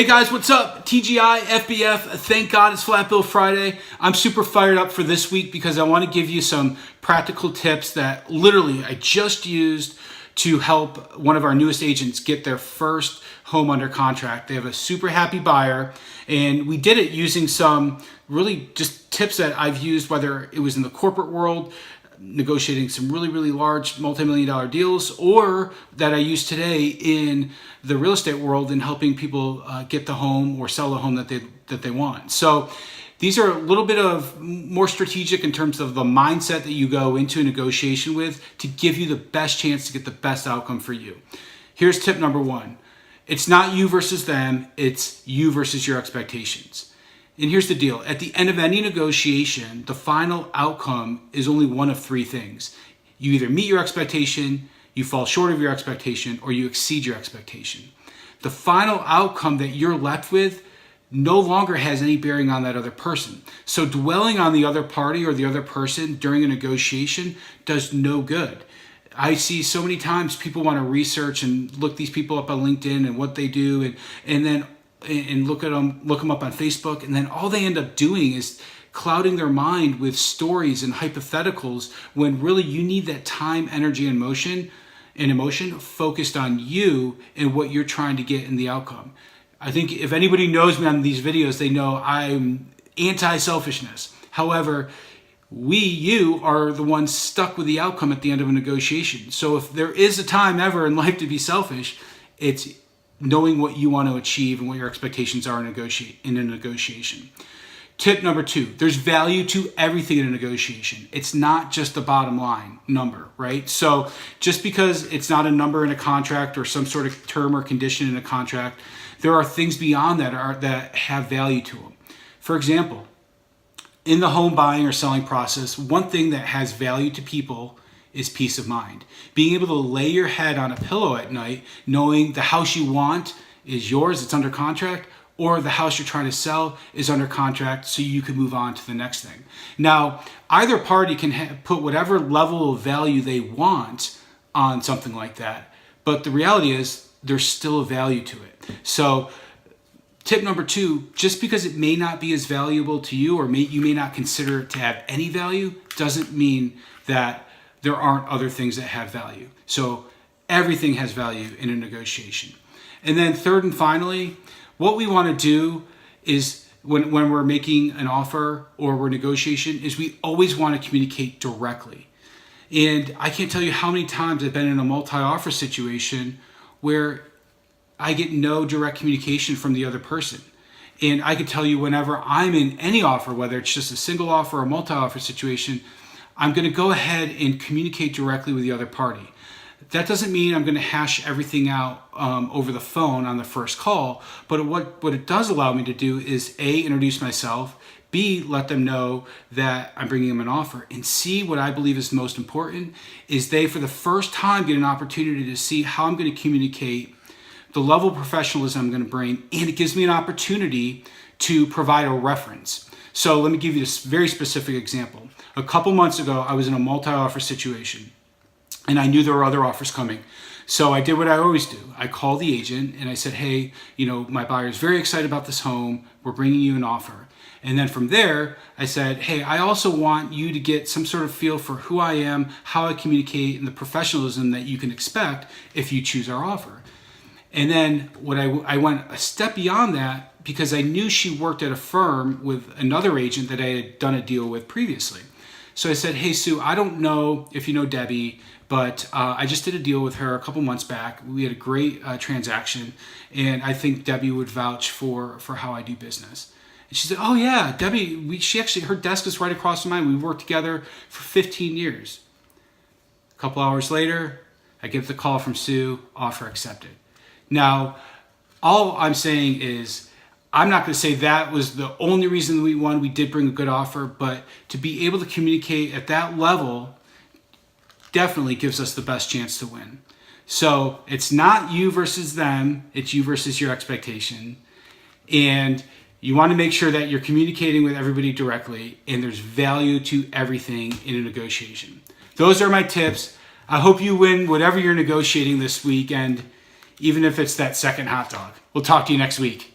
Hey guys, what's up? TGI, FBF, thank God it's Flat Bill Friday. I'm super fired up for this week because I want to give you some practical tips that literally I just used to help one of our newest agents get their first home under contract. They have a super happy buyer, and we did it using some really just tips that I've used, whether it was in the corporate world, negotiating some really large multi-million-dollar deals, or that I use today in the real estate world in helping people get the home or sell the home that they want. So these are a little bit of more strategic in terms of the mindset that you go into a negotiation with to give you the best chance to get the best outcome for you. Here's tip number one. It's not you versus them, it's you versus your expectations. And here's the deal. At the end of any negotiation, the final outcome is only one of three things. You either meet your expectation, you fall short of your expectation, or you exceed your expectation. The final outcome that you're left with no longer has any bearing on that other person. So dwelling on the other party or the other person during a negotiation does no good. I see so many times people want to research and look these people up on LinkedIn and what they do, and then look them up on Facebook, and then all they end up doing is clouding their mind with stories and hypotheticals when really you need that time, energy, and emotion focused on you and what you're trying to get in the outcome. I think if anybody knows me on these videos, they know I'm anti-selfishness. However, you are the ones stuck with the outcome at the end of a negotiation. So if there is a time ever in life to be selfish, it's knowing what you want to achieve and what your expectations are in a negotiation. Tip number two, there's value to everything in a negotiation. It's not just the bottom line number, right? So just because it's not a number in a contract or some sort of term or condition in a contract, there are things beyond that have value to them. For example, in the home buying or selling process, one thing that has value to people is peace of mind. Being able to lay your head on a pillow at night, knowing the house you want is yours, it's under contract, or the house you're trying to sell is under contract so you can move on to the next thing. Now, either party can put whatever level of value they want on something like that, but the reality is there's still a value to it. So tip number two, just because it may not be as valuable to you or you may not consider it to have any value, doesn't mean that there aren't other things that have value. So everything has value in a negotiation. And then third and finally, what we want to do is when we're making an offer or we're negotiation is we always want to communicate directly. And I can't tell you how many times I've been in a multi-offer situation where I get no direct communication from the other person. And I can tell you whenever I'm in any offer, whether it's just a single offer or multi-offer situation, I'm going to go ahead and communicate directly with the other party. That doesn't mean I'm going to hash everything out over the phone on the first call, but what it does allow me to do is A, introduce myself, B, let them know that I'm bringing them an offer, and C, what I believe is most important, is they for the first time get an opportunity to see how I'm going to communicate, the level of professionalism I'm going to bring, and it gives me an opportunity to provide a reference. So let me give you this very specific example. A couple months ago, I was in a multi-offer situation, and I knew there were other offers coming. So I did what I always do. I called the agent, and I said, hey, my buyer is very excited about this home. We're bringing you an offer. And then from there, I said, hey, I also want you to get some sort of feel for who I am, how I communicate, and the professionalism that you can expect if you choose our offer. And then I went a step beyond that because I knew she worked at a firm with another agent that I had done a deal with previously. So I said, hey, Sue, I don't know if you know Debbie, but I just did a deal with her a couple months back. We had a great transaction, and I think Debbie would vouch for how I do business. And she said, oh yeah, Debbie, her desk is right across from mine. We worked together for 15 years. A couple hours later, I get the call from Sue, offer accepted. Now, all I'm saying is, I'm not going to say that was the only reason we won. We did bring a good offer, but to be able to communicate at that level definitely gives us the best chance to win. So it's not you versus them, it's you versus your expectation. And you want to make sure that you're communicating with everybody directly and there's value to everything in a negotiation. Those are my tips. I hope you win whatever you're negotiating this weekend, even if it's that second hot dog. We'll talk to you next week.